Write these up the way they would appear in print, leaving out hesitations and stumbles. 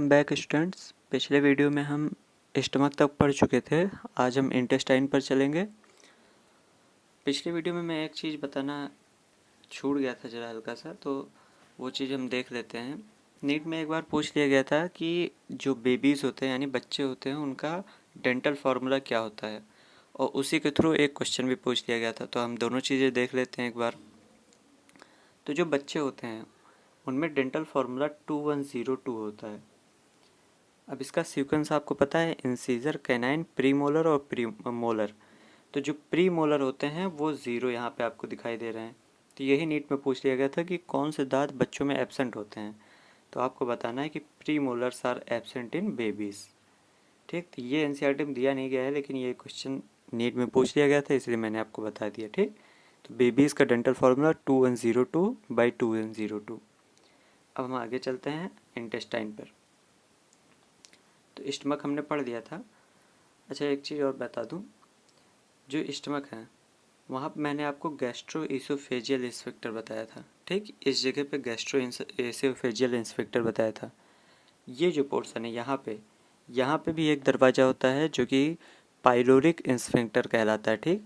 Back students, पिछले video में हम स्टमक तक पढ़ चुके थे। आज हम इंटेस्टाइन पर चलेंगे। पिछले वीडियो में मैं एक चीज़ बताना छूट गया था ज़रा हल्का सा, तो वो चीज़ हम देख लेते हैं। नीट में एक बार पूछ लिया गया था कि जो बेबीज़ होते हैं यानी बच्चे होते हैं उनका डेंटल फार्मूला क्या होता है, और उसी के थ्रू एक क्वेश्चन भी पूछ लिया गया था। तो हम दोनों चीज़ें देख लेते हैं एक बार। तो जो बच्चे होते हैं उनमें डेंटल फार्मूला 2102 होता है। अब इसका सीक्वेंस आपको पता है, इंसीजर, कैनाइन, प्री मोलर और प्री मोलर। तो जो प्री मोलर होते हैं वो 0 यहाँ पे आपको दिखाई दे रहे हैं। तो यही नीट में पूछ लिया गया था कि कौन से दांत बच्चों में एब्सेंट होते हैं। तो आपको बताना है कि premolars are absent in babies. ठीक, तो ये एनसीईआरटी में दिया नहीं गया है, लेकिन ये क्वेश्चन नीट में पूछ लिया गया था, इसलिए मैंने आपको बता दिया। ठीक, तो बेबीज़ का डेंटल फार्मूला 2102/2102। अब हम आगे चलते हैं इंटेस्टाइन पर। तो स्टमक हमने पढ़ लिया था। अच्छा, एक चीज़ और बता दूं, जो स्टमक है वहाँ पर मैंने आपको गैस्ट्रो इसोफेजियल इंस्पेक्टर बताया था। ठीक, इस जगह पे गैस्ट्रो इसोफेजियल इंस्पेक्टर बताया था। ये जो पोर्शन है यहाँ पे भी एक दरवाज़ा होता है जो कि पाइलोरिक इंस्पेक्टर कहलाता है। ठीक,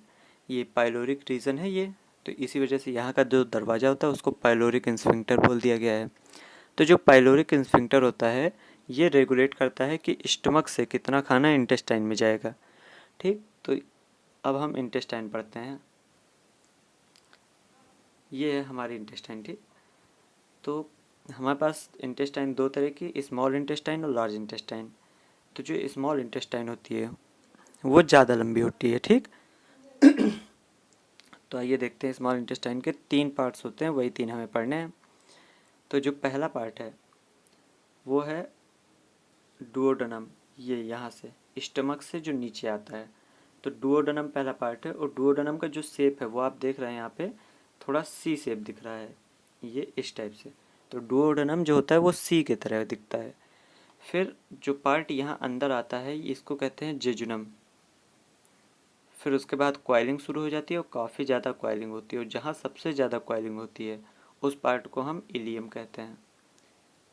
ये पाइलोरिक रीजन है ये, तो इसी वजह से यहाँ का जो दरवाज़ा होता है उसको पाइलोरिक इंस्पेक्टर बोल दिया गया है। तो जो पाइलोरिक इंस्फिंक्टर होता है ये रेगुलेट करता है कि स्टमक से कितना खाना इंटेस्टाइन में जाएगा। ठीक, तो अब हम इंटेस्टाइन पढ़ते हैं। ये है हमारी इंटेस्टाइन। ठीक, तो हमारे पास इंटेस्टाइन दो तरह की, स्मॉल इंटेस्टाइन और लार्ज इंटेस्टाइन। तो जो स्मॉल इंटेस्टाइन होती है वो ज़्यादा लंबी होती है। ठीक, तो आइए देखते हैं। स्मॉल इंटेस्टाइन के 3 पार्ट्स होते हैं, वही 3 हमें पढ़ने हैं। तो जो पहला पार्ट है वो है डुओडेनम। ये यहाँ से स्टमक से जो नीचे आता है, तो डुओडेनम पहला पार्ट है। और डुओडेनम का जो शेप है वो आप देख रहे हैं यहाँ पे थोड़ा सी शेप दिख रहा है, ये इस टाइप से। तो डुओडेनम जो होता है वो सी की तरह दिखता है। फिर जो पार्ट यहाँ अंदर आता है इसको कहते हैं जेजुनम। फिर उसके बाद क्वाइलिंग शुरू हो जाती है और काफ़ी ज़्यादा क्वाइलिंग होती है, और जहाँ सबसे ज़्यादा क्वाइलिंग होती है उस पार्ट को हम इलियम कहते हैं।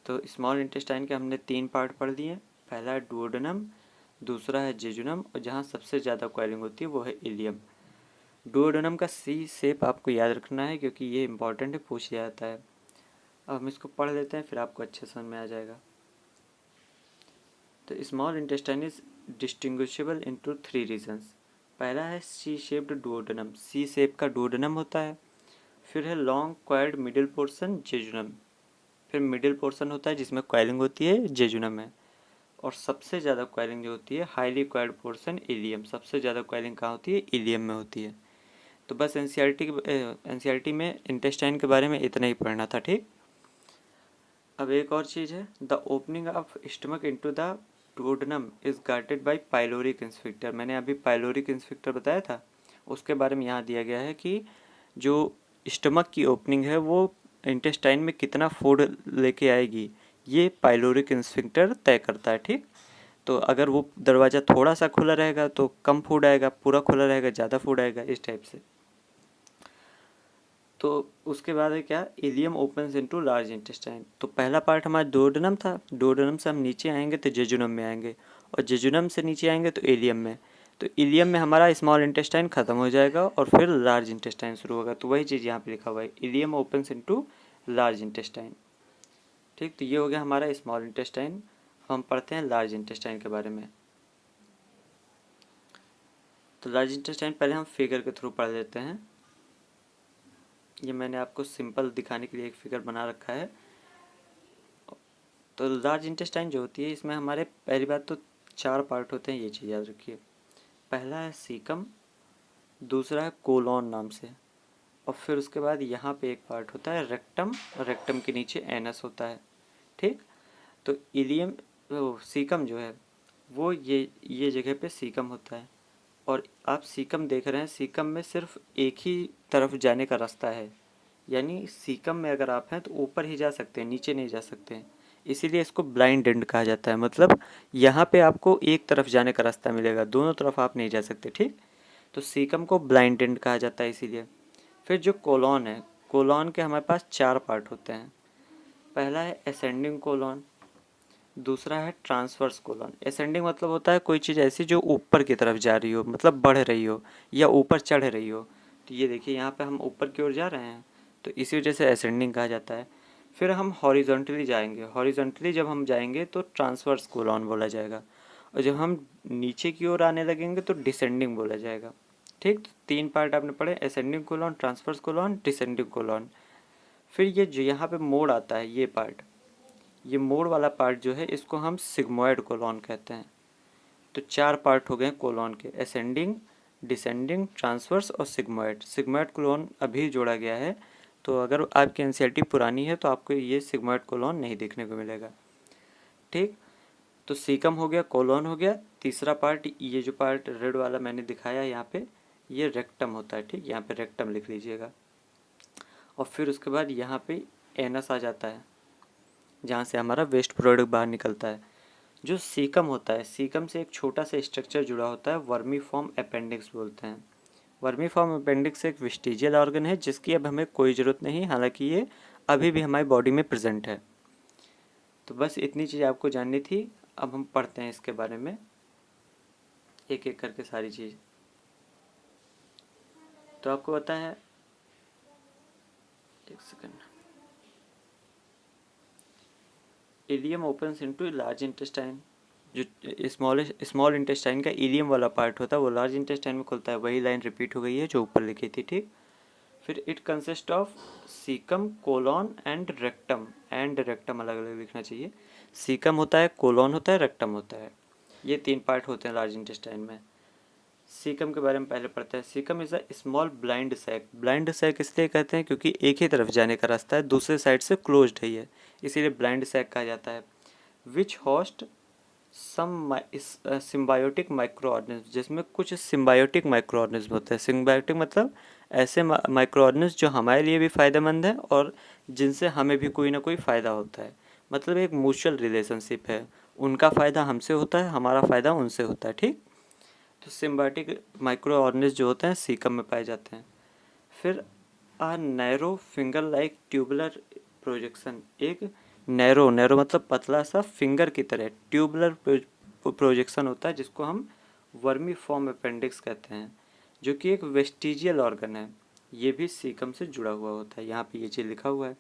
तो स्मॉल इंटेस्टाइन के हमने 3 पार्ट पढ़ दिए। पहला है डुओडेनम, दूसरा है जेजुनम, और जहाँ सबसे ज़्यादा क्वाइलिंग होती है वो है इलियम। डुओडेनम का सी शेप आपको याद रखना है क्योंकि ये इंपॉर्टेंट है, पूछ लिया जाता है। अब हम इसको पढ़ लेते हैं, फिर आपको अच्छे समझ में आ जाएगा। तो small intestine is distinguishable into 3 regions. पहला है C shaped duodenum, C shape का डुओडेनम होता है। फिर है long coiled middle portion jejunum, फिर मिडिल पोर्शन होता है जिसमें क्वाइलिंग होती है जेजुनम में। और सबसे ज़्यादा क्वाइलिंग जो होती है हाईली क्वाइल्ड पोर्शन इलियम, सबसे ज़्यादा क्वाइलिंग कहाँ होती है, इलियम में होती है। तो बस एनसीईआरटी में इंटेस्टाइन के बारे में इतना ही पढ़ना था। ठीक, अब एक और चीज़ है, the opening of stomach into the duodenum is guarded by pyloric inspector. मैंने अभी पाइलोरिक इंस्पेक्टर बताया था, उसके बारे में यहाँ दिया गया है कि जो स्टमक की ओपनिंग है वो इंटेस्टाइन में कितना फूड लेके आएगी, ये पाइलोरिक इंस्फिंक्टर तय करता है। ठीक, तो अगर वो दरवाज़ा थोड़ा सा खुला रहेगा तो कम फूड आएगा, पूरा खुला रहेगा ज़्यादा फूड आएगा, इस टाइप से। तो उसके बाद है क्या, ileum opens into large intestine. तो पहला पार्ट हमारा डुओडेनम था, डुओडेनम से हम नीचे आएंगे तो जेजुनम में आएंगे, और जेजुनम से नीचे आएंगे तो इलियम में। तो इलियम में हमारा स्मॉल इंटेस्टाइन खत्म हो जाएगा और फिर लार्ज इंटेस्टाइन शुरू होगा। तो वही चीज़ यहाँ पे लिखा हुआ है, ileum opens into large intestine. ठीक, तो ये हो गया हमारा स्मॉल इंटेस्टाइन। हम पढ़ते हैं लार्ज इंटेस्टाइन के बारे में। तो लार्ज इंटेस्टाइन पहले हम फिगर के थ्रू पढ़ लेते हैं। ये मैंने आपको सिंपल दिखाने के लिए एक फिगर बना रखा है। तो लार्ज इंटेस्टाइन जो होती है इसमें हमारे पहली बात तो 4 पार्ट होते हैं, ये चीज़ याद रखिए। पहला है सीकम, दूसरा है कोलोन नाम से, और फिर उसके बाद यहाँ पे एक पार्ट होता है रेक्टम, रेक्टम के नीचे एनस होता है। ठीक, तो इलियम सीकम जो है वो ये जगह पे सीकम होता है। और आप सीकम देख रहे हैं, सीकम में सिर्फ एक ही तरफ जाने का रास्ता है, यानी सीकम में अगर आप हैं तो ऊपर ही जा सकते हैं, नीचे नहीं जा सकते हैं। इसीलिए इसको ब्लाइंड एंड कहा जाता है, मतलब यहाँ पे आपको एक तरफ जाने का रास्ता मिलेगा, दोनों तरफ आप नहीं जा सकते। ठीक, तो सीकम को ब्लाइंड एंड कहा जाता है इसीलिए। फिर जो कोलॉन है, कोलॉन के हमारे पास 4 पार्ट होते हैं। पहला है असेंडिंग कोलॉन, दूसरा है ट्रांसवर्स कोलन। असेंडिंग मतलब होता है कोई चीज़ ऐसी जो ऊपर की तरफ जा रही हो, मतलब बढ़ रही हो या ऊपर चढ़ रही हो। तो ये देखिए यहाँ पे हम ऊपर की ओर जा रहे हैं, तो इसी वजह से असेंडिंग कहा जाता है। फिर हम हॉरिजॉन्टली जाएंगे, हॉरिजॉन्टली जब हम जाएंगे तो ट्रांसवर्स कोलन बोला जाएगा, और जब हम नीचे की ओर आने लगेंगे तो डिसेंडिंग बोला जाएगा। ठीक, तो 3 पार्ट आपने पढ़े, ascending colon, transverse colon, descending colon. फिर ये जो यहाँ पे मोड़ आता है, ये पार्ट, ये मोड़ वाला पार्ट जो है इसको हम सिग्मोइड कोलन कहते हैं। तो 4 पार्ट हो गए कोलन के, असेंडिंग, डिसेंडिंग, ट्रांसवर्स और सिग्मोइड। सिग्मोइड कोलन अभी जोड़ा गया है, तो अगर आपकी एनसीईआरटी पुरानी है तो आपको ये सिग्मोइड कोलन नहीं देखने को मिलेगा। ठीक, तो सीकम हो गया, कोलन हो गया। तीसरा पार्ट, ये जो पार्ट रेड वाला मैंने दिखाया यहाँ पे, ये रेक्टम होता है। ठीक, यहाँ पे रेक्टम लिख लीजिएगा। और फिर उसके बाद यहाँ पे एनस आ जाता है, जहाँ से हमारा वेस्ट प्रोडक्ट बाहर निकलता है। जो सीकम होता है, सीकम से एक छोटा सा स्ट्रक्चर जुड़ा होता है, वर्मीफॉर्म अपेंडिक्स बोलते हैं। वर्मीफॉर्म अपेंडिक्स एक वेस्टिजियल ऑर्गन है जिसकी अब हमें कोई ज़रूरत नहीं, हालांकि ये अभी भी हमारी बॉडी में प्रेजेंट है। तो बस इतनी चीज़ आपको जाननी थी। अब हम पढ़ते हैं इसके बारे में एक एक करके सारी चीज़। तो आपको पता है, एक second, ileum opens into large intestine. जो स्मॉल इंटेस्टाइन का इलियम वाला पार्ट होता है वो लार्ज इंटेस्टाइन में खुलता है। वही लाइन रिपीट हो गई है जो ऊपर लिखी थी। ठीक, फिर it consist of caecum, colon and rectum. And rectum अलग अलग लिखना चाहिए। सीकम होता है, कोलन होता है, रेक्टम होता है। ये 3 पार्ट होते हैं लार्ज इंटेस्टाइन में। सीकम के बारे में पहले पढ़ते हैं। Caecum is a small blind sac. Blind sac इसलिए कहते हैं क्योंकि एक ही तरफ जाने का रास्ता है, दूसरे साइड से क्लोज्ड है ये, इसीलिए ब्लाइंड सैक कहा जाता है। विच होस्ट सम सिम्बायोटिक माइक्रो ऑर्गेनिज्म, जिसमें कुछ सिम्बायोटिक माइक्रो ऑर्गेनिज्म होते हैं। सिम्बायोटिक मतलब ऐसे माइक्रो ऑर्गेनिज्म जो हमारे लिए भी फ़ायदेमंद है और जिनसे हमें भी कोई ना कोई फ़ायदा होता है। मतलब एक म्यूचुअल रिलेशनशिप है, उनका फ़ायदा हमसे होता है, हमारा फ़ायदा उनसे होता है। ठीक, तो सिम्बायोटिक माइक्रो ऑर्गेनिज्म जो होते हैं सीकम में पाए जाते हैं। फिर a narrow finger like tubular projection, एक नैरो, नैरो मतलब पतला सा, फिंगर की तरह ट्यूबुलर प्रोजेक्शन होता है जिसको हम वर्मीफॉर्म अपेंडिक्स कहते हैं, जो कि एक वेस्टिजियल ऑर्गन है। ये भी सीकम से जुड़ा हुआ होता है, यहाँ पे ये चीज़ लिखा हुआ है।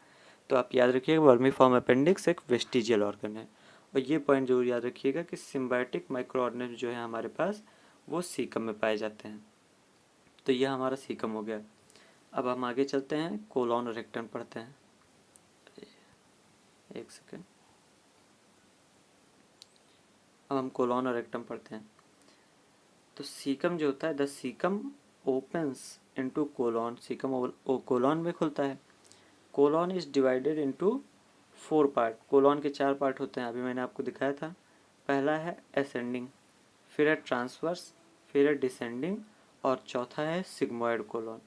तो आप याद रखिएगा वर्मीफॉर्म अपेंडिक्स एक वेस्टिजियल ऑर्गन है। और ये पॉइंट जरूर याद रखिएगा कि सिम्बायोटिक माइक्रो ऑर्गेनिज्म जो है हमारे पास वो सीकम में पाए जाते हैं। तो यह हमारा सीकम हो गया। अब हम आगे चलते हैं, कोलन और रेक्टम पढ़ते हैं। एक सेकेंड, अब हम कोलन और रेक्टम पढ़ते हैं। तो सीकम जो होता है, the caecum opens into colon. Caecum colon में खुलता है। Colon is divided into 4 part. Colon के 4 पार्ट होते हैं, अभी मैंने आपको दिखाया था। पहला है असेंडिंग, फिर है ट्रांसवर्स, फिर है डिसेंडिंग, और चौथा है सिग्मोइड कोलन।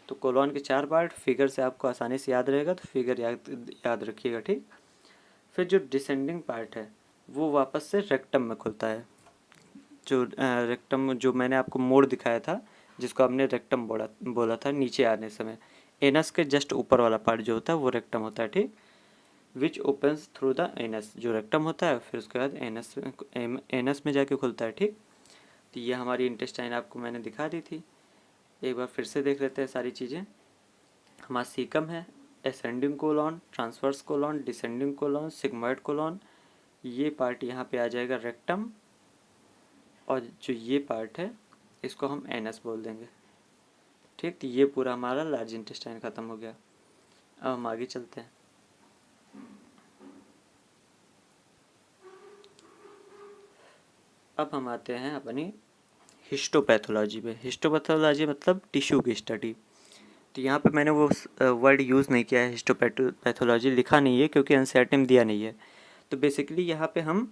तो कोलन के 4 पार्ट, फिगर से आपको आसानी से याद रहेगा, तो फिगर याद रखिएगा। ठीक, फिर जो डिसेंडिंग पार्ट है वो वापस से रेक्टम में खुलता है। जो रेक्टम जो मैंने आपको मोड़ दिखाया था, जिसको आपने रेक्टम बोला था नीचे आने समय, एनस के जस्ट ऊपर वाला पार्ट जो होता है वो रेक्टम होता है। ठीक, विच ओपन्स थ्रू द एनस, जो रेक्टम होता है फिर उसके बाद एनस में जाके खुलता है। ठीक, तो ये हमारी इंटेस्टाइन आपको मैंने दिखा दी थी। एक बार फिर से देख लेते हैं सारी चीज़ें। हमारा सीकम है, ascending colon, transverse colon, descending colon, sigmoid colon. ये पार्ट यहाँ पे आ जाएगा रेक्टम, और जो ये पार्ट है इसको हम एनस बोल देंगे। ठीक, तो ये पूरा हमारा लार्ज इंटेस्टाइन ख़त्म हो गया। अब हम आगे चलते हैं। अब हम आते हैं अपनी हिस्टोपैथोलॉजी पे। हिस्टोपैथोलॉजी मतलब टिश्यू की स्टडी। तो यहाँ पे मैंने वो वर्ड यूज़ नहीं किया है, हिस्टोपैथोलॉजी लिखा नहीं है क्योंकि एनसीईआरटी में दिया नहीं है। तो बेसिकली यहाँ पे हम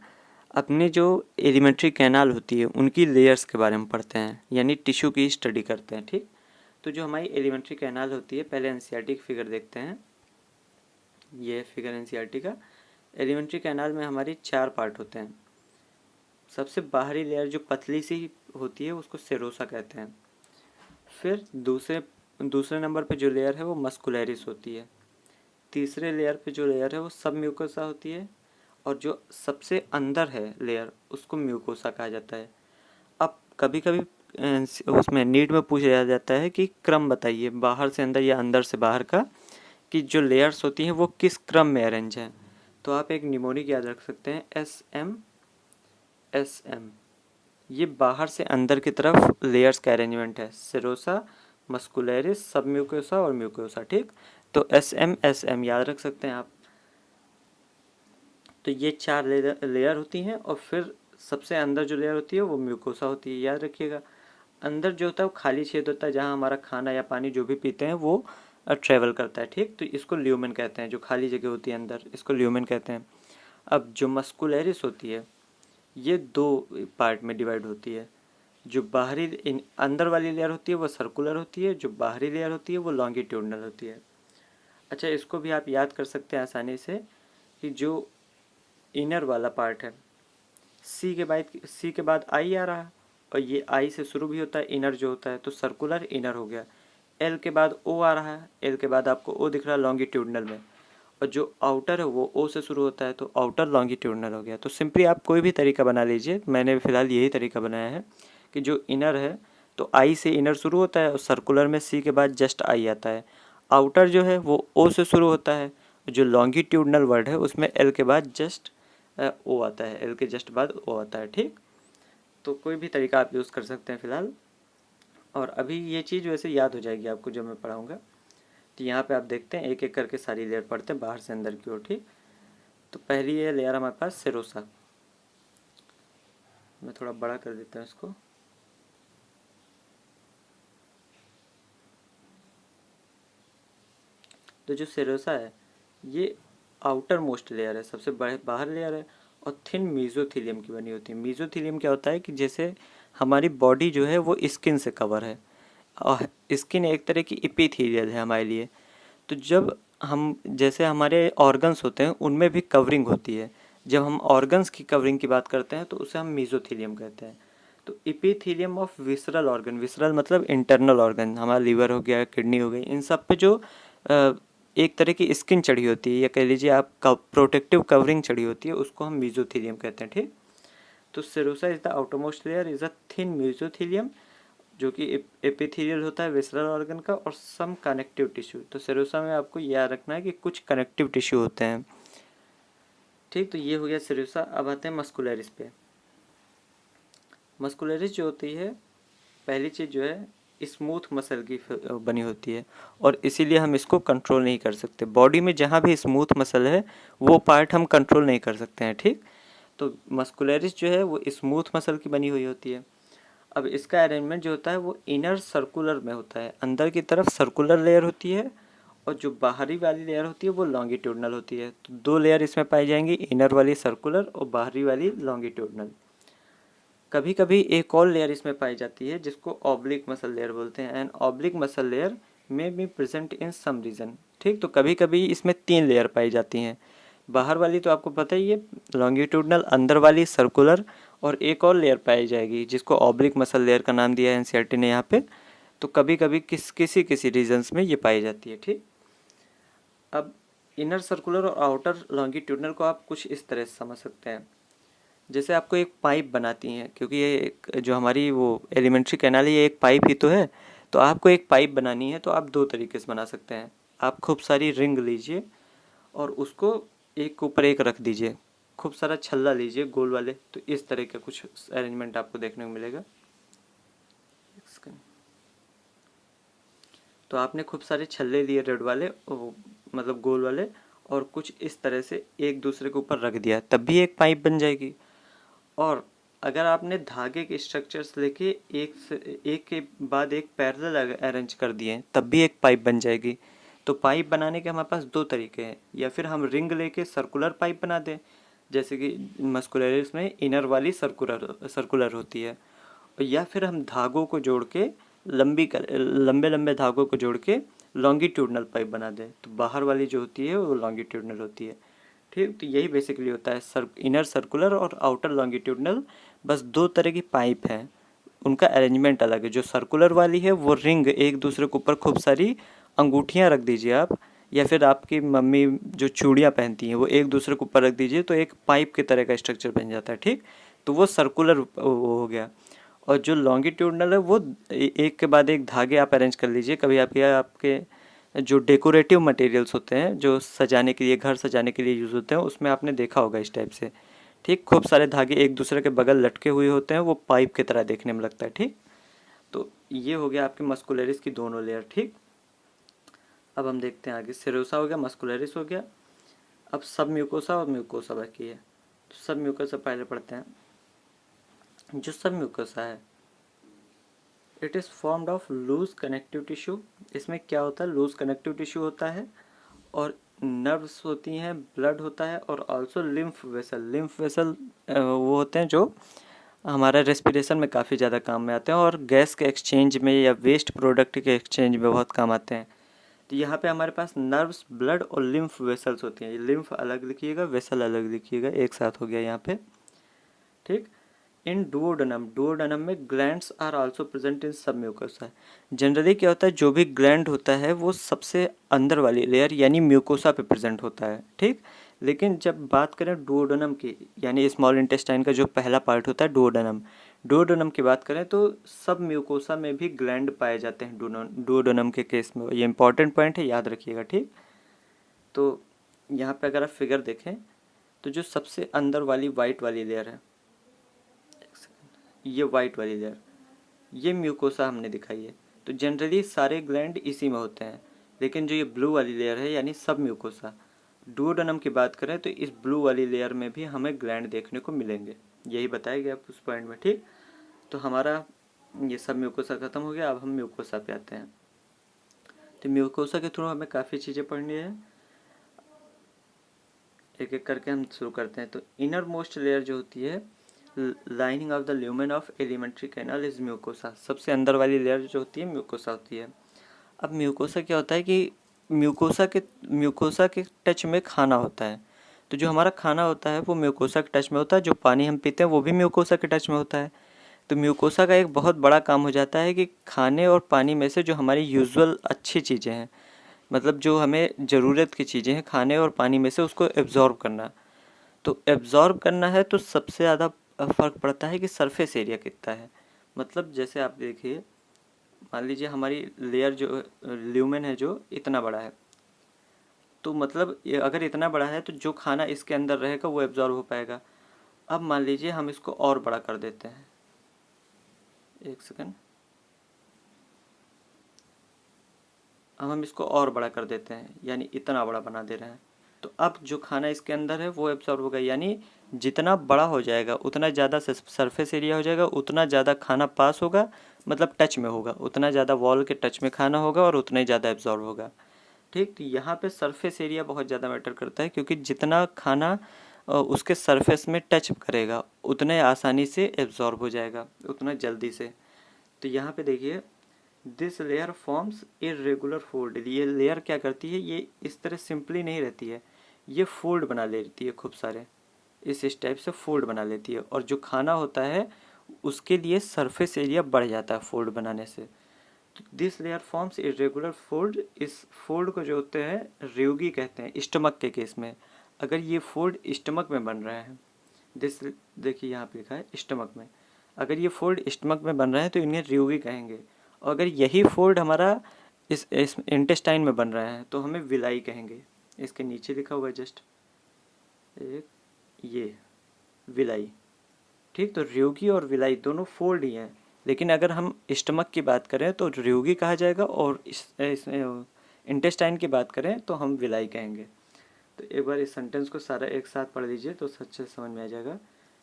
अपने जो एलिमेंट्री कैनाल होती है उनकी लेयर्स के बारे में पढ़ते हैं, यानी टिश्यू की स्टडी करते हैं। ठीक, तो जो हमारी एलिमेंट्री कैनाल होती है, पहले एनसीईआरटी की फिगर देखते हैं। ये फिगर एनसीईआरटी का। एलिमेंट्री कैनाल में हमारी 4 पार्ट होते हैं। सबसे बाहरी लेयर जो पतली सी होती है उसको सेरोसा कहते हैं। फिर दूसरे नंबर पे जो लेयर है वो मस्कुलैरिस होती है। तीसरे लेयर पे जो लेयर है वो सब म्यूकोसा होती है। और जो सबसे अंदर है लेयर उसको म्यूकोसा कहा जाता है। अब कभी कभी उसमें नीट में पूछा जाता है कि क्रम बताइए बाहर से अंदर या अंदर से बाहर का, कि जो लेयर्स होती हैं वो किस क्रम में अरेंज हैं। तो आप एक निमोनिक याद रख सकते हैं, SM। ये बाहर से अंदर की तरफ लेयर्स का अरेंजमेंट है, सेरोसा, मस्कुलरिस, सब म्यूकोसा और म्यूकोसा। ठीक, तो SM याद रख सकते हैं आप। तो ये 4 लेयर होती हैं और फिर सबसे अंदर जो लेयर होती है वो म्यूकोसा होती है, याद रखिएगा। अंदर जो होता है वो खाली छेद होता है जहाँ हमारा खाना या पानी जो भी पीते हैं वो ट्रेवल करता है। ठीक, तो इसको ल्यूमेन कहते हैं, जो खाली जगह होती है अंदर, इसको ल्यूमेन कहते हैं। अब जो मस्कुलरिस होती है ये 2 पार्ट में डिवाइड होती है। जो बाहरी अंदर वाली लेयर होती है वो सर्कुलर होती है, जो बाहरी लेयर होती है वो लॉन्गिट्यूडनल होती है। अच्छा, इसको भी आप याद कर सकते हैं आसानी से कि जो इनर वाला पार्ट है, सी के बाद आई आ रहा है और ये आई से शुरू भी होता है इनर जो होता है, तो सर्कुलर इनर हो गया। एल के बाद ओ आ रहा है, एल के बाद आपको ओ दिख रहा है लॉन्गिट्यूडनल में, और जो आउटर है वो ओ से शुरू होता है तो आउटर लॉन्गिट्यूडनल हो गया। तो सिंपली आप कोई भी तरीका बना लीजिए, मैंने फिलहाल यही तरीका बनाया है कि जो इनर है तो आई से इनर शुरू होता है और सर्कुलर में सी के बाद जस्ट आई आता है। आउटर जो है वो ओ से शुरू होता है, जो लॉन्गिट्यूडनल वर्ड है उसमें एल के बाद जस्ट ओ आता है, एल के जस्ट बाद ओ आता है। ठीक, तो कोई भी तरीका आप यूज़ कर सकते हैं फ़िलहाल। और अभी ये चीज़ वैसे याद हो जाएगी आपको जब मैं पढ़ाऊँगा। तो यहाँ पे आप देखते हैं एक एक करके सारी लेयर पढ़ते हैं बाहर से अंदर की ओर। ठीक, तो पहली ये लेयर हमारे पास सेरोसा, मैं थोड़ा बड़ा कर देता हूँ इसको। तो जो सेरोसा है ये आउटर मोस्ट लेयर है, सबसे बड़े बाहर लेयर है और थिन मीजोथीलियम की बनी होती है। मीजोथीलियम क्या होता है कि जैसे हमारी बॉडी जो है वो स्किन से कवर है और स्किन एक तरह की इपीथीलियल है हमारे लिए। तो जब हम जैसे हमारे ऑर्गन्स होते हैं उनमें भी कवरिंग होती है, जब हम ऑर्गन्स की कवरिंग की बात करते हैं तो उसे हम मीजोथीलियम कहते हैं। तो इपीथीलियम ऑफ विसरल ऑर्गन, विसरल मतलब इंटरनल ऑर्गन, हमारा लीवर हो गया, किडनी हो गई, इन सब पे जो एक तरह की स्किन चढ़ी होती है या कह लीजिए आप प्रोटेक्टिव कवरिंग चढ़ी होती है, उसको हम मीजोथीलियम कहते हैं। ठीक, तो serosa is the outermost layer is a thin mesothelium जो कि एपिथेलियल होता है विसरल ऑर्गन का, और सम कनेक्टिव टिश्यू। तो सेरोसा में आपको याद रखना है कि कुछ कनेक्टिव टिश्यू होते हैं। ठीक, तो ये हो गया सेरोसा। अब आते हैं मस्कुलरिस पे। मस्कुलरिस जो होती है पहली चीज़ जो है स्मूथ मसल की बनी होती है और इसीलिए हम इसको कंट्रोल नहीं कर सकते। बॉडी में जहाँ भी स्मूथ मसल है वो पार्ट हम कंट्रोल नहीं कर सकते हैं। ठीक, तो मस्कुलरिस जो है वो स्मूथ मसल की बनी हुई होती है। अब इसका अरेंजमेंट जो होता है वो इनर सर्कुलर में होता है, अंदर की तरफ सर्कुलर लेयर होती है और जो बाहरी वाली लेयर होती है वो लॉन्गिट्यूडनल होती है। तो 2 लेयर इसमें पाई जाएंगी, इनर वाली सर्कुलर और बाहरी वाली लॉन्गिट्यूडनल। कभी कभी एक और लेयर इसमें पाई जाती है जिसको ऑब्लिक मसल लेयर बोलते हैं, and oblique muscle layer may be present in some region. ठीक, तो कभी कभी इसमें 3 लेयर पाई जाती हैं। बाहर वाली तो आपको पता ही है लॉन्गिट्यूडनल, अंदर वाली सर्कुलर, और एक और लेयर पाई जाएगी जिसको ऑब्लिक मसल लेयर का नाम दिया है एनसीईआरटी ने यहाँ पे। तो कभी कभी किसी रीजन्स में ये पाई जाती है। ठीक, अब इनर सर्कुलर और आउटर लॉन्गिट्यूडनल को आप कुछ इस तरह से समझ सकते हैं, जैसे आपको एक पाइप बनाती हैं, क्योंकि ये एक जो हमारी वो एलिमेंट्री कैनाल है ये एक पाइप ही तो है। तो आपको एक पाइप बनानी है तो आप 2 तरीके से बना सकते हैं। आप खूब सारी रिंग लीजिए और उसको एक के ऊपर एक रख दीजिए, खूब सारा छल्ला लीजिए गोल वाले, तो इस तरह का कुछ अरेंजमेंट आपको देखने को मिलेगा। तो आपने खूब सारे छल्ले लिए रेड वाले, मतलब गोल वाले, और कुछ इस तरह से एक दूसरे के ऊपर रख दिया, तब भी एक पाइप बन जाएगी। और अगर आपने धागे के स्ट्रक्चर्स लेके एक के बाद एक पैरेलल अरेंज कर दिए तब भी एक पाइप बन जाएगी। तो पाइप बनाने के हमारे पास 2 तरीके हैं, या फिर हम रिंग लेके सर्कुलर पाइप बना दें, जैसे कि मस्कुलरिस में इनर वाली सर्कुलर होती है, या फिर हम धागों को जोड़ के लंबे लंबे धागों को जोड़ के लॉन्गिट्यूडनल पाइप बना दें, तो बाहर वाली जो होती है वो लॉन्गिट्यूडनल होती है। ठीक, तो यही बेसिकली होता है इनर सर्कुलर और आउटर लॉन्गिट्यूडनल, बस 2 तरह की पाइप हैं, उनका अरेंजमेंट अलग है। जो सर्कुलर वाली है वो रिंग एक दूसरे के ऊपर खूब सारी अंगूठियाँ रख दीजिए आप, या फिर आपकी मम्मी जो चूड़ियाँ पहनती हैं वो एक दूसरे के ऊपर रख दीजिए तो एक पाइप की तरह का स्ट्रक्चर बन जाता है, ठीक। तो वो सर्कुलर वो हो गया। और जो लॉन्गिट्यूडनल है वो एक के बाद एक धागे आप अरेंज कर लीजिए। कभी आपके जो डेकोरेटिव मटेरियल्स होते हैं जो सजाने के लिए, घर सजाने के लिए यूज़ होते हैं, उसमें आपने देखा होगा इस टाइप से, ठीक। खूब सारे धागे एक दूसरे के बगल लटके हुए होते हैं, वो पाइप की तरह देखने में लगता है, ठीक। तो ये हो गया आपके मस्कुलरिस की दोनों लेयर, ठीक। अब हम देखते हैं आगे, सेरोसा हो गया, मस्कुलरिस हो गया। अब सब म्यूकोसा और म्यूकोसा बाकी है। तो सब म्यूकोसा पहले पढ़ते हैं। जो सब म्यूकोसा है, it is formed of loose connective tissue. इसमें क्या होता है, लूज कनेक्टिव टिश्यू होता है और नर्व्स होती हैं, ब्लड होता है और also lymph vessel. Lymph vessel वो होते हैं जो हमारा रेस्पिरेशन में काफ़ी ज़्यादा काम में आते हैं और गैस के एक्सचेंज में या वेस्ट प्रोडक्ट के एक्सचेंज में बहुत काम आते हैं। तो यहाँ पे हमारे पास नर्व्स, ब्लड और लिम्फ वेसल्स होती हैं। लिम्फ अलग लिखिएगा, वेसल अलग लिखिएगा, एक साथ हो गया यहाँ पे, ठीक। इन डुओडेनम, डुओडेनम में glands are also present in submucosa. Generally क्या होता है, जो भी ग्लैंड होता है वो सबसे अंदर वाली लेयर यानी म्यूकोसा पे प्रेजेंट होता है, ठीक। लेकिन जब बात करें डुओडेनम की, यानी स्मॉल इंटेस्टाइन का जो पहला पार्ट होता है डुओडेनम, डुओडेनम की बात करें तो सब म्यूकोसा में भी ग्लैंड पाए जाते हैं डुओडेनम के केस में। ये इंपॉर्टेंट पॉइंट है, याद रखिएगा, ठीक। तो यहाँ पे अगर आप फिगर देखें तो जो सबसे अंदर वाली वाइट वाली लेयर है, ये वाइट वाली लेयर, ये म्यूकोसा हमने दिखाई है। तो जनरली सारे ग्लैंड इसी में होते हैं, लेकिन जो ये ब्लू वाली लेयर है यानी सब म्यूकोसा, डुओडेनम की बात करें तो इस ब्लू वाली लेयर में भी हमें ग्लैंड देखने को मिलेंगे। यही बताया गया उस पॉइंट में, ठीक। तो हमारा ये सब म्यूकोसा खत्म हो गया। अब हम म्यूकोसा पे आते हैं। तो म्यूकोसा के थ्रू हमें काफ़ी चीज़ें पढ़नी है, एक एक करके हम शुरू करते हैं। तो इनर मोस्ट लेयर जो होती है, lining of the lumen of alimentary canal is mucosa. सबसे अंदर वाली लेयर जो होती है म्यूकोसा होती है। अब म्यूकोसा क्या होता है कि म्यूकोसा के टच में खाना होता है। तो जो हमारा खाना होता है वो म्यूकोसा के टच में होता है, जो पानी हम पीते हैं वो भी म्यूकोसा के टच में होता है। तो म्यूकोसा का एक बहुत बड़ा काम हो जाता है कि खाने और पानी में से जो हमारी यूजुअल अच्छी चीज़ें हैं, मतलब जो हमें ज़रूरत की चीज़ें हैं, खाने और पानी में से उसको एब्जॉर्ब करना। तो एब्जॉर्ब करना है तो सबसे ज़्यादा फ़र्क पड़ता है कि सरफेस एरिया कितना है। मतलब जैसे आप देखिए, मान लीजिए हमारी लेयर जो ल्यूमेन है जो इतना बड़ा है, तो मतलब ये अगर इतना बड़ा है तो जो खाना इसके अंदर रहेगा वो एब्जॉर्ब हो पाएगा। अब मान लीजिए हम इसको और बड़ा कर देते हैं, एक सेकंड, अब हम इसको और बड़ा कर देते हैं यानी इतना बड़ा बना दे रहे हैं। तो अब जो खाना इसके अंदर है वो एब्जॉर्ब होगा, यानी जितना बड़ा हो जाएगा उतना ज़्यादा सरफेस एरिया हो जाएगा, उतना ज़्यादा खाना पास होगा, मतलब टच में होगा, उतना ज़्यादा वॉल के टच में खाना होगा और उतना ही ज़्यादा एब्जॉर्ब होगा, ठीक। तो यहाँ पे सरफेस एरिया बहुत ज़्यादा मैटर करता है, क्योंकि जितना खाना उसके सरफेस में टच करेगा उतने आसानी से एब्जॉर्ब हो जाएगा, उतना जल्दी से। तो यहाँ पे देखिए, this layer forms irregular fold. ये लेयर क्या करती है, ये इस तरह सिंपली नहीं रहती है, ये फोल्ड बना लेती है, खूब सारे इस टाइप से फोल्ड बना लेती है। और जो खाना होता है उसके लिए सरफेस एरिया बढ़ जाता है फोल्ड बनाने से। This layer forms irregular fold. इस फोल्ड को जो होते हैं रियोगी कहते हैं स्टमक के केस में। अगर ये फोल्ड स्टमक में बन रहा है, दिस देखिए यहाँ पे लिखा है स्टमक में, अगर ये फोल्ड स्टमक में बन रहा है तो इन्हें रियोगी कहेंगे। और अगर यही फोल्ड हमारा इस इंटेस्टाइन में बन रहा है तो हमें विलाई कहेंगे। इसके नीचे लिखा हुआ है जस्ट एक, ये विलाई, ठीक। तो रियोगी और विलाई दोनों फोल्ड ही हैं, लेकिन अगर हम स्टमक की बात करें तो रियोगी कहा जाएगा और इस इंटेस्टाइन की बात करें तो हम विलाई कहेंगे। तो एक बार इस सेंटेंस को सारा एक साथ पढ़ लीजिए तो अच्छे से समझ में आ जाएगा।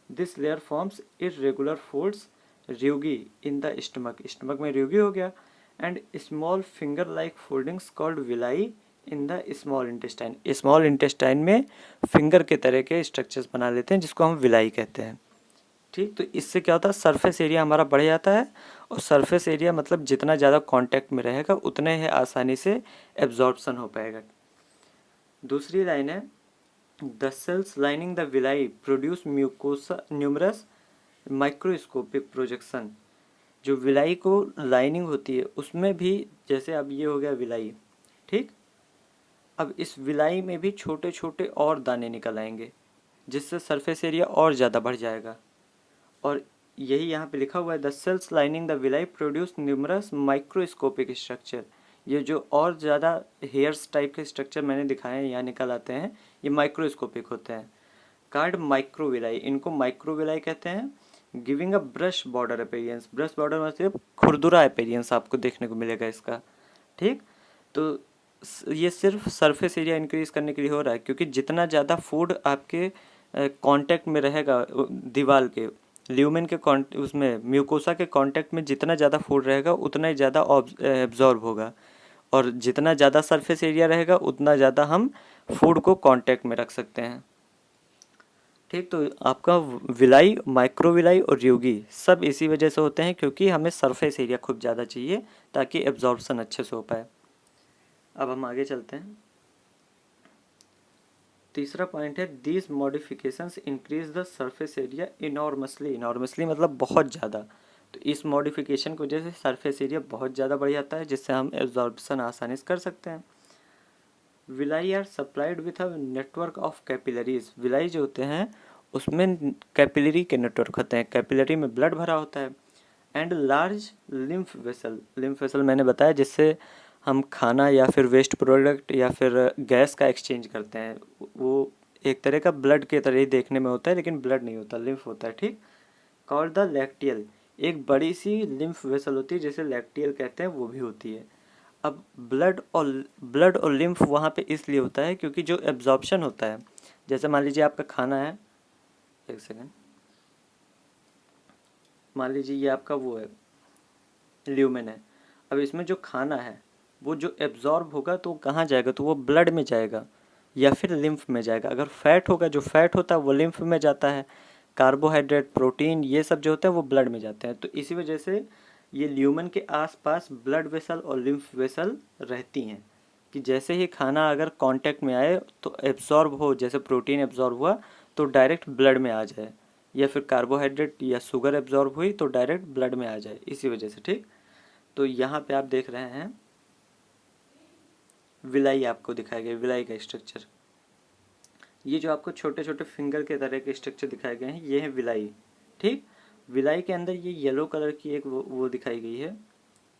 This layer forms irregular folds rugae in the stomach, stomach में रियोगी हो गया, and small finger like foldings called villi in the small intestine. Small intestine में फिंगर के तरह के स्ट्रक्चर्स बना लेते हैं जिसको हम विलाई कहते हैं, ठीक। तो इससे क्या होता है, सरफेस एरिया हमारा बढ़ जाता है, और सरफेस एरिया मतलब जितना ज़्यादा कांटेक्ट में रहेगा उतने ही आसानी से एब्जॉर्प्शन हो पाएगा। दूसरी लाइन है, the cells lining the villi produce mucosa numerous microscopic projection. जो विलाई को लाइनिंग होती है उसमें भी, जैसे अब ये हो गया विलाई, ठीक। अब इस विलाई में भी छोटे छोटे और दाने निकल आएंगे, जिससे सरफेस एरिया और ज़्यादा बढ़ जाएगा। और यही यहाँ पे लिखा हुआ है, the cells lining the villi produce numerous microscopic structure. ये जो और ज़्यादा हेयर्स टाइप के स्ट्रक्चर मैंने दिखाए हैं यहाँ निकल आते हैं, ये माइक्रोस्कोपिक होते हैं। कार्ड माइक्रोविलाई, इनको माइक्रोविलाई कहते हैं। Giving a brush border appearance, brush border मतलब खुरदुरा अपीयरेंस आपको देखने को मिलेगा इसका। ठीक, तो ये सिर्फ सरफेस एरिया इंक्रीज करने के लिए हो रहा है, क्योंकि जितना ज़्यादा फूड आपके कांटेक्ट में रहेगा दीवार के, ल्यूमेन के उसमें म्यूकोसा के कांटेक्ट में जितना ज़्यादा फूड रहेगा उतना ही ज़्यादा एब्जॉर्ब होगा, और जितना ज़्यादा सरफेस एरिया रहेगा उतना ज़्यादा हम फूड को कांटेक्ट में रख सकते हैं। ठीक, तो आपका विलाई, माइक्रोविलाई और र्यूगी सब इसी वजह से होते हैं, क्योंकि हमें सरफेस एरिया खूब ज़्यादा चाहिए ताकि एब्जॉर्प्शन अच्छे से हो पाए। अब हम आगे चलते हैं। तीसरा पॉइंट है, these modifications increase the surface area enormously. Enormously मतलब बहुत ज़्यादा। तो इस मॉडिफिकेशन की वजह से सरफेस एरिया बहुत ज़्यादा बढ़ जाता है, जिससे हम एब्जॉर्प्शन आसानी से कर सकते हैं। Villi are supplied with a network of capillaries. Villi जो होते हैं उसमें कैपिलरी के नेटवर्क होते हैं, कैपिलरी में ब्लड भरा होता है। And large lymph vessel, lymph vessel मैंने बताया जिससे हम खाना या फिर वेस्ट प्रोडक्ट या फिर गैस का एक्सचेंज करते हैं। वो एक तरह का ब्लड के तरह ही देखने में होता है, लेकिन ब्लड नहीं होता, लिम्फ होता है। ठीक, कॉल्ड द लैक्टियल, एक बड़ी सी लिम्फ वेसल होती है जिसे लैक्टियल कहते हैं, वो भी होती है। अब ब्लड और लिम्फ वहाँ पे इसलिए होता है क्योंकि जो एब्जॉर्प्शन होता है, जैसे मान लीजिए आपका खाना है, एक सेकेंड, मान लीजिए ये आपका वो है ल्यूमेन है। अब इसमें जो खाना है वो जो एब्जॉर्ब होगा तो कहाँ जाएगा, तो वो ब्लड में जाएगा या फिर लिम्फ में जाएगा। अगर फैट होगा, जो फैट होता है वो लिम्फ में जाता है, कार्बोहाइड्रेट, प्रोटीन, ये सब जो होते हैं वो ब्लड में जाते हैं। तो इसी वजह से ये ल्यूमेन के आसपास ब्लड वेसल और लिम्फ वेसल रहती हैं, कि जैसे ही खाना अगर कांटेक्ट में आए तो एब्जॉर्ब हो, जैसे प्रोटीन एब्जॉर्ब हुआ तो डायरेक्ट ब्लड में आ जाए, या फिर कार्बोहाइड्रेट या शुगर एब्जॉर्ब हुई तो डायरेक्ट ब्लड में आ जाए, इसी वजह से। ठीक, तो यहाँ पे आप देख रहे हैं विलाई आपको दिखाया गया, विलाई का स्ट्रक्चर। ये जो आपको छोटे छोटे फिंगर के तरह के स्ट्रक्चर दिखाए गए हैं, ये है विलाई। ठीक, विलाई के अंदर ये येलो कलर की एक वो दिखाई गई है,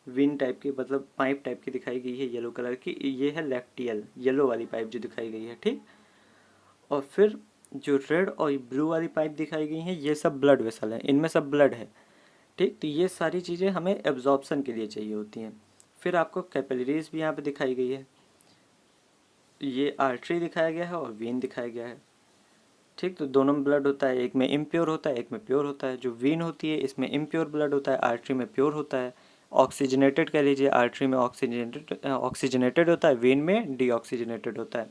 विन टाइप की, मतलब पाइप टाइप की दिखाई गई है येलो कलर की, ये है लैक्टियल, येलो वाली पाइप जो दिखाई गई है। ठीक, और फिर जो रेड और ब्लू वाली पाइप दिखाई गई हैं, ये सब ब्लड वेसल हैं, इनमें सब ब्लड है। ठीक, तो ये सारी चीज़ें हमें एब्जॉर्प्शन के लिए चाहिए होती हैं। फिर आपको कैपिलरीज भी यहाँ पे दिखाई गई है, ये आर्टरी दिखाया गया है और वेन दिखाया गया है। ठीक, तो दोनों में ब्लड होता है, एक में इम्प्योर होता है, एक में प्योर होता है। जो वेन होती है इसमें इम्प्योर ब्लड होता है, आर्टरी में प्योर होता है। ऑक्सीजनेटेड कह लीजिए, आर्टरी में ऑक्सीजनेटेड होता है, वेन में डीऑक्सीजनेटेड होता है।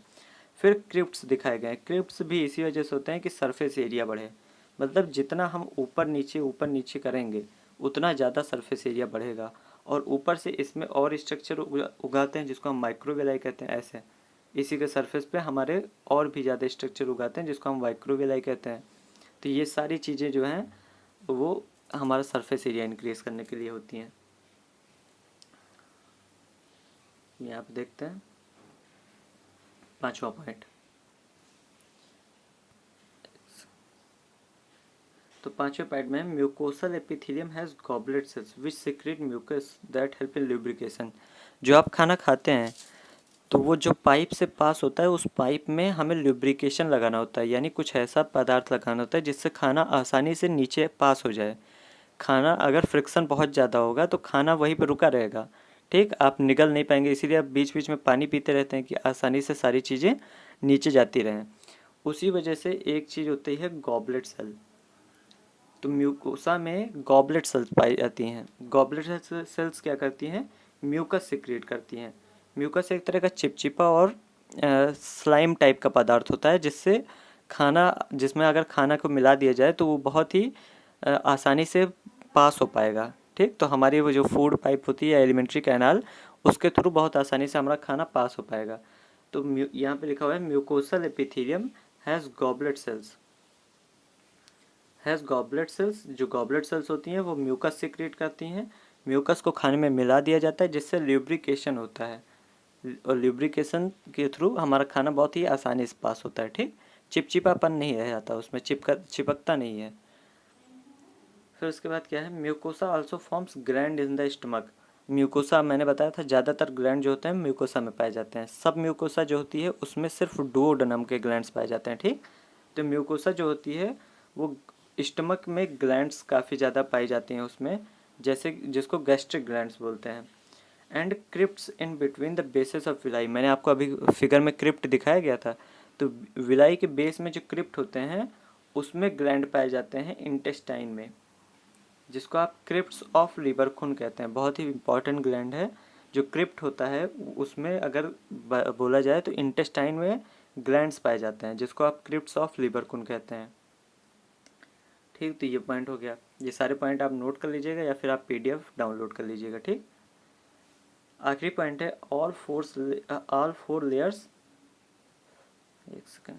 फिर क्रिप्ट्स दिखाए गए हैं, क्रिप्ट्स भी इसी वजह से होते हैं कि सरफेस एरिया बढ़े, मतलब जितना हम ऊपर नीचे करेंगे उतना ज़्यादा सरफेस एरिया बढ़ेगा। और ऊपर से इसमें और स्ट्रक्चर उगाते हैं जिसको हम माइक्रोवेलाई कहते हैं, ऐसे इसी के सरफेस पे हमारे और भी ज़्यादा स्ट्रक्चर उगाते हैं जिसको हम माइक्रोवेलाई कहते हैं। तो ये सारी चीज़ें जो हैं वो हमारा सरफेस एरिया इंक्रीज करने के लिए होती हैं। यहाँ पे देखते हैं पांचवा पॉइंट। तो पांचवें पॉइंट में mucosal epithelium has goblet cells which secrete mucus that help in lubrication. जो आप खाना खाते हैं तो वो जो पाइप से पास होता है, उस पाइप में हमें लुब्रिकेशन लगाना होता है, यानी कुछ ऐसा पदार्थ लगाना होता है जिससे खाना आसानी से नीचे पास हो जाए। खाना अगर फ्रिक्शन बहुत ज़्यादा होगा तो खाना वहीं पर रुका रहेगा। ठीक, आप निगल नहीं पाएंगे, इसीलिए आप बीच बीच में पानी पीते रहते हैं कि आसानी से सारी चीज़ें नीचे जाती रहें। उसी वजह से एक चीज़ होती है गॉबलेट सेल। तो म्यूकोसा में गॉबलेट सेल्स पाई जाती हैं। गॉबलेट सेल्स क्या करती हैं, म्यूकस सिक्रिएट करती हैं। म्यूकस एक तरह का चिपचिपा और स्लाइम टाइप का पदार्थ होता है, जिससे खाना, जिसमें अगर खाना को मिला दिया जाए तो वो बहुत ही आसानी से पास हो पाएगा। ठीक, तो हमारी वो जो फूड पाइप होती है, एलिमेंट्री कैनाल, उसके थ्रू बहुत आसानी से हमारा खाना पास हो पाएगा। तो यहाँ पे लिखा हुआ है mucosal epithelium has goblet sales, has goblet sales. जो गॉबलेट सेल्स होती हैं वो म्यूकस सिक्रेट करती हैं, म्यूकस को खाने में मिला दिया जाता है जिससे ल्यूब्रिकेशन होता है। और ल्यूब्रिकेशन के थ्रू हमारा खाना बहुत ही आसानी से पास होता है। ठीक, चिपचिपापन नहीं रह जाता उसमें, चिपकता नहीं है। फिर उसके बाद क्या है, mucosa also forms gland in the stomach. Mucosa मैंने बताया था, ज़्यादातर ग्लैंड जो होते हैं म्यूकोसा में पाए जाते हैं। सब म्यूकोसा जो होती है उसमें सिर्फ डुओडेनम के ग्लैंड्स पाए जाते हैं। ठीक, तो म्यूकोसा जो होती है वो स्टमक में ग्लैंड्स काफ़ी ज़्यादा पाई जाती हैं उसमें, जैसे जिसको गैस्ट्रिक ग्लैंड्स बोलते हैं। And crypts in between the bases of villi, मैंने आपको अभी फिगर में क्रिप्ट दिखाया गया था, तो विलाई के बेस में जो क्रिप्ट होते हैं उसमें ग्लैंड पाए जाते हैं इंटेस्टाइन में, जिसको आप क्रिप्ट्स ऑफ लिबरखुन कहते हैं। बहुत ही इंपॉर्टेंट ग्लैंड है जो क्रिप्ट होता है, उसमें अगर बोला जाए तो इंटेस्टाइन में ग्लैंड्स पाए जाते हैं, जिसको आप क्रिप्ट्स ऑफ लिबरखुन कहते हैं। ठीक, तो ये पॉइंट हो गया। ये सारे पॉइंट आप नोट कर लीजिएगा या फिर आप PDF डाउनलोड कर लीजिएगा। ठीक, आखिरी पॉइंट है ऑल फोर लेयर्स, एक second,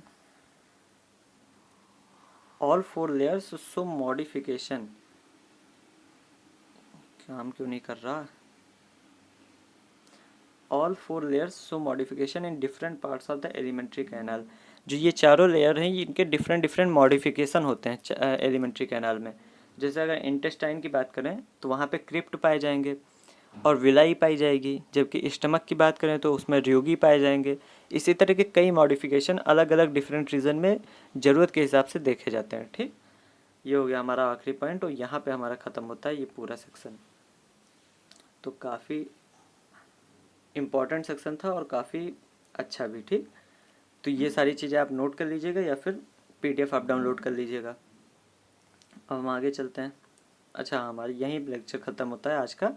all four layers so modification, काम क्यों नहीं कर रहा, all four layers so modification in different parts of the alimentary canal. जो ये चारों लेयर हैं, ये इनके डिफरेंट डिफरेंट मॉडिफिकेशन होते हैं एलिमेंट्री कैनाल में। जैसे अगर इंटेस्टाइन की बात करें तो वहाँ पे क्रिप्ट पाए जाएंगे और विलाई पाई जाएगी, जबकि स्टमक की बात करें तो उसमें र्यूगी पाए जाएंगे। इसी तरह के कई मॉडिफिकेशन अलग अलग डिफरेंट रीजन में ज़रूरत के हिसाब से देखे जाते हैं। ठीक, ये हो गया हमारा आखिरी पॉइंट और यहाँ पे हमारा ख़त्म होता है ये पूरा सेक्शन। तो काफ़ी इम्पॉर्टेंट सेक्शन था और काफ़ी अच्छा भी। ठीक, तो ये सारी चीज़ें आप नोट कर लीजिएगा या फिर PDF आप डाउनलोड कर लीजिएगा। अब हम आगे चलते हैं। अच्छा, हमारी यहीं लेक्चर ख़त्म होता है आज का,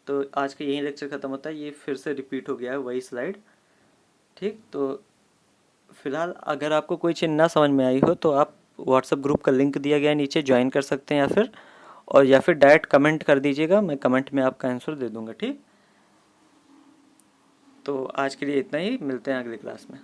तो आज का यहीं लेक्चर ख़त्म होता है। ये फिर से रिपीट हो गया है वही स्लाइड। ठीक, तो फिलहाल अगर आपको कोई चीज़ ना समझ में आई हो तो आप व्हाट्सएप ग्रुप का लिंक दिया गया है नीचे, ज्वाइन कर सकते हैं, या फिर डायरेक्ट कमेंट कर दीजिएगा, मैं कमेंट में आपका आंसर दे दूँगा। ठीक, तो आज के लिए इतना ही, मिलते हैं अगली क्लास में।